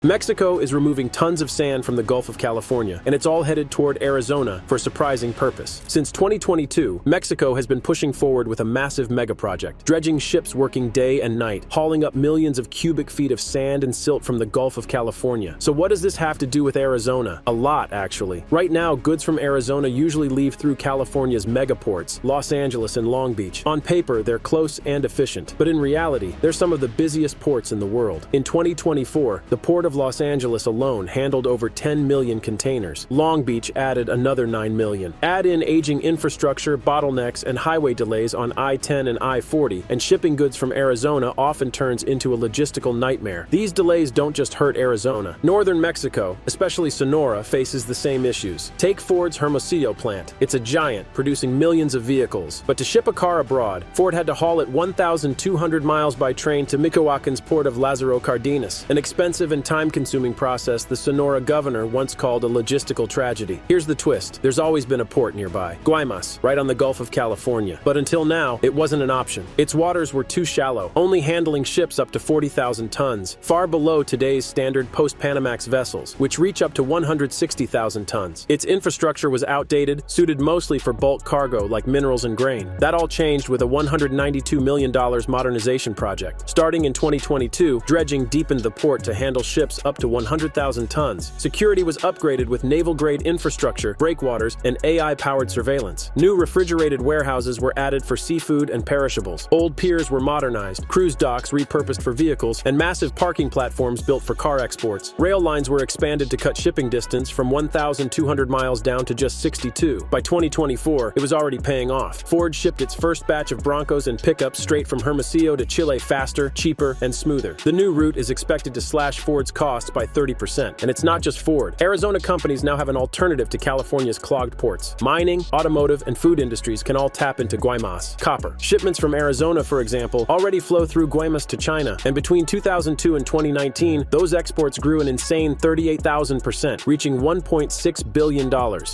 Mexico is removing tons of sand from the Gulf of California, and it's all headed toward Arizona for a surprising purpose. Since 2022, Mexico has been pushing forward with a massive mega project, dredging ships working day and night, hauling up millions of cubic feet of sand and silt from the Gulf of California. So what does this have to do with Arizona? A lot, actually. Right now, goods from Arizona usually leave through California's megaports, Los Angeles and Long Beach. On paper, they're close and efficient, but in reality, they're some of the busiest ports in the world. In 2024, the port of Los Angeles alone handled over 10 million containers. Long Beach added another 9 million. Add in aging infrastructure, bottlenecks, and highway delays on I-10 and I-40, and shipping goods from Arizona often turns into a logistical nightmare. These delays don't just hurt Arizona. Northern Mexico, especially Sonora, faces the same issues. Take Ford's Hermosillo plant. It's a giant, producing millions of vehicles. But to ship a car abroad, Ford had to haul it 1,200 miles by train to Michoacan's port of Lázaro Cárdenas, an expensive and time-consuming process the Sonora governor once called a logistical tragedy. Here's the twist. There's always been a port nearby, Guaymas, right on the Gulf of California. But until now, it wasn't an option. Its waters were too shallow, only handling ships up to 40,000 tons, far below today's standard post-Panamax vessels, which reach up to 160,000 tons. Its infrastructure was outdated, suited mostly for bulk cargo like minerals and grain. That all changed with a $192 million modernization project. Starting in 2022, dredging deepened the port to handle ships up to 100,000 tons. Security was upgraded with naval-grade infrastructure, breakwaters, and AI-powered surveillance. New refrigerated warehouses were added for seafood and perishables. Old piers were modernized, cruise docks repurposed for vehicles, and massive parking platforms built for car exports. Rail lines were expanded to cut shipping distance from 1,200 miles down to just 62. By 2024, it was already paying off. Ford shipped its first batch of Broncos and pickups straight from Hermosillo to Chile faster, cheaper, and smoother. The new route is expected to slash Ford's costs by 30%. And it's not just Ford. Arizona companies now have an alternative to California's clogged ports. Mining, automotive, and food industries can all tap into Guaymas. Copper. Shipments from Arizona, for example, already flow through Guaymas to China, and between 2002 and 2019, those exports grew an insane 38,000%, reaching $1.6 billion.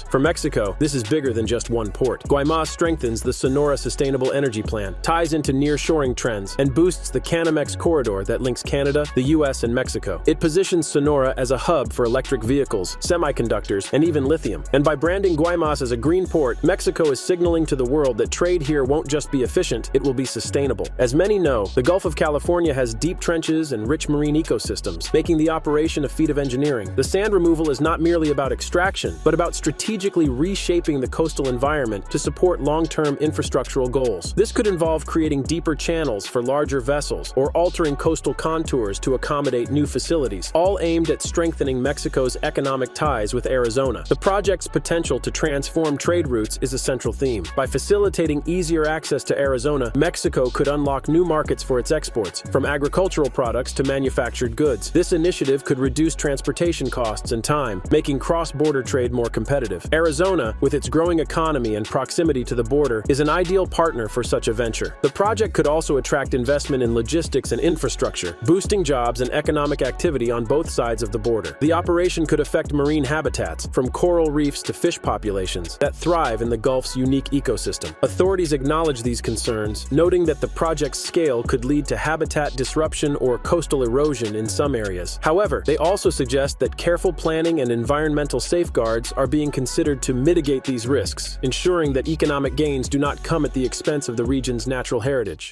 For Mexico, this is bigger than just one port. Guaymas strengthens the Sonora Sustainable Energy Plan, ties into nearshoring trends, and boosts the Canamex corridor that links Canada, the US, and Mexico. It positions Sonora as a hub for electric vehicles, semiconductors, and even lithium. And by branding Guaymas as a green port, Mexico is signaling to the world that trade here won't just be efficient, it will be sustainable. As many know, the Gulf of California has deep trenches and rich marine ecosystems, making the operation a feat of engineering. The sand removal is not merely about extraction, but about strategically reshaping the coastal environment to support long-term infrastructural goals. This could involve creating deeper channels for larger vessels or altering coastal contours to accommodate new facilities, all aimed at strengthening Mexico's economic ties with Arizona. The project's potential to transform trade routes is a central theme. By facilitating easier access to Arizona, Mexico could unlock new markets for its exports, from agricultural products to manufactured goods. This initiative could reduce transportation costs and time, making cross-border trade more competitive. Arizona, with its growing economy and proximity to the border, is an ideal partner for such a venture. The project could also attract investment in logistics and infrastructure, boosting jobs and economic activity on both sides of the border. The operation could affect marine habitats, from coral reefs to fish populations, that thrive in the Gulf's unique ecosystem. Authorities acknowledge these concerns, noting that the project's scale could lead to habitat disruption or coastal erosion in some areas. However, they also suggest that careful planning and environmental safeguards are being considered to mitigate these risks, ensuring that economic gains do not come at the expense of the region's natural heritage.